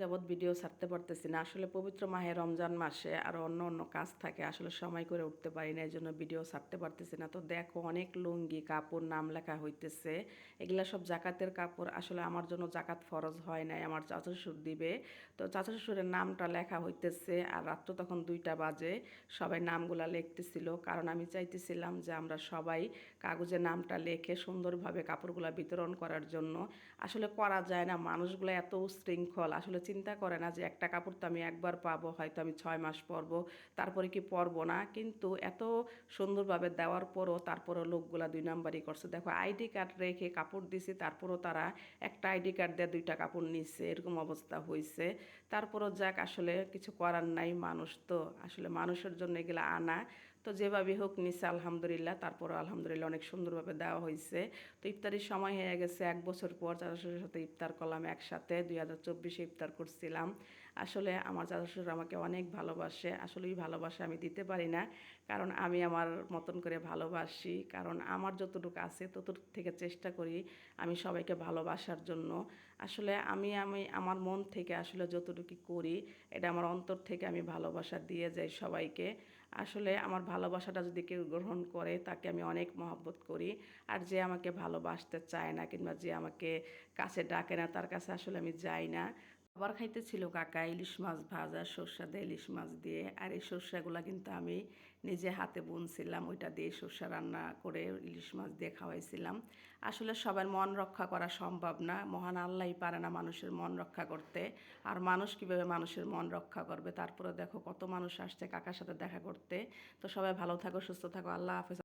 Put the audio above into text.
যাবৎ ভিডিও ছাড়তে পারতেছি না। আসলে পবিত্র মাহে রমজান মাসে আরও অন্য কাজ থাকে, আসলে সময় করে উঠতে পারি না, এই জন্য ভিডিও ছাড়তে পারতেছি না। তো দেখো অনেক লুঙ্গি কাপড় নাম লেখা হইতেছে, এগুলা সব জাকাতের কাপড়। আসলে আমার জন্য জাকাত ফরজ হয় নাই, আমার চাচা শ্বশুর দিবে। তো চাচা শ্বশুরের নামটা লেখা হইতেছে, আর রাত্র তখন 2টা বাজে। সবাই নামগুলা লিখতেছিল, কারণ আমি চাইতেছিলাম যে আমরা সবাই কাগজে নামটা লেখে সুন্দরভাবে কাপড়গুলা বিতরণ করার জন্য। আসলে করা যায় না, মানুষগুলো এত উশৃঙ্খল, আসলে চিন্তা করে না যে একটা কাপড় তো আমি একবার পাবো, হয়তো আমি 6 মাস পরবো, তারপরে কি পরবো না। কিন্তু এত সুন্দরভাবে দেওয়ার পরও তারপরও লোকগুলা 2 নাম্বারই করছে। দেখো আইডি কার্ড রেখে কাপড় দিছি, তারপরও তারা একটা আইডি কার্ড দিয়ে 2টা কাপড় নিচ্ছে, এরকম অবস্থা হয়েছে। তারপরও যাক, আসলে কিছু করার নাই, মানুষ তো আসলে মানুষের জন্য এগুলো আনা। তো যেভাবে হোক নিচে আলহামদুলিল্লাহ, তারপরও আলহামদুলিল্লাহ অনেক সুন্দরভাবে দেওয়া হয়েছে। তো ইফতারির সময় হয়ে গেছে, 1 বছর পর চাচা শ্বশুরের সাথে ইফতার করলাম একসাথে। 2024-এ ইফতার করছিলাম। আসলে আমার চাচা শ্বশুর আমাকে অনেক ভালোবাসে, আসলেই ভালোবাসে আমি দিতে পারি না, কারণ আমি আমার মতন করে ভালোবাসি। কারণ আমার যতটুকু আছে ততটুকু থেকে চেষ্টা করি আমি সবাইকে ভালোবাসার জন্য। আসলে আমি আমি আমার মন থেকে আসলে যতটুকু করি, এটা আমার অন্তর থেকে আমি ভালোবাসা দিয়ে যাই সবাইকে। আসলে আমার ভালোবাসাটা যদি কেউ গ্রহণ করে, তাকে আমি অনেক মহব্বত করি। আর যে আমাকে ভালোবাসতে চায় না কিংবা যে আমাকে কাছে ডাকে না, তার কাছে আসলে আমি যাই না। খাবার খাইতেছিল কাকা ইলিশ মাছ ভাজা, সর্ষা দিয়ে ইলিশ মাছ দিয়ে। আর এই সর্ষাগুলা কিন্তু আমি নিজে হাতে বুনছিলাম, ওইটা দিয়ে সর্ষা রান্না করে ইলিশ মাছ দিয়ে খাওয়াইছিলাম। আসলে সবার মন রক্ষা করা সম্ভব না, মহান আল্লাহই পারে না মানুষের মন রক্ষা করতে। আর মানুষ কীভাবে মানুষের মন রক্ষা করবে। তারপরে দেখো কত মানুষ আসছে কাকার সাথে দেখা করতে। তো সবাই ভালো থাকো, সুস্থ থাকো, আল্লাহ হাফেজ।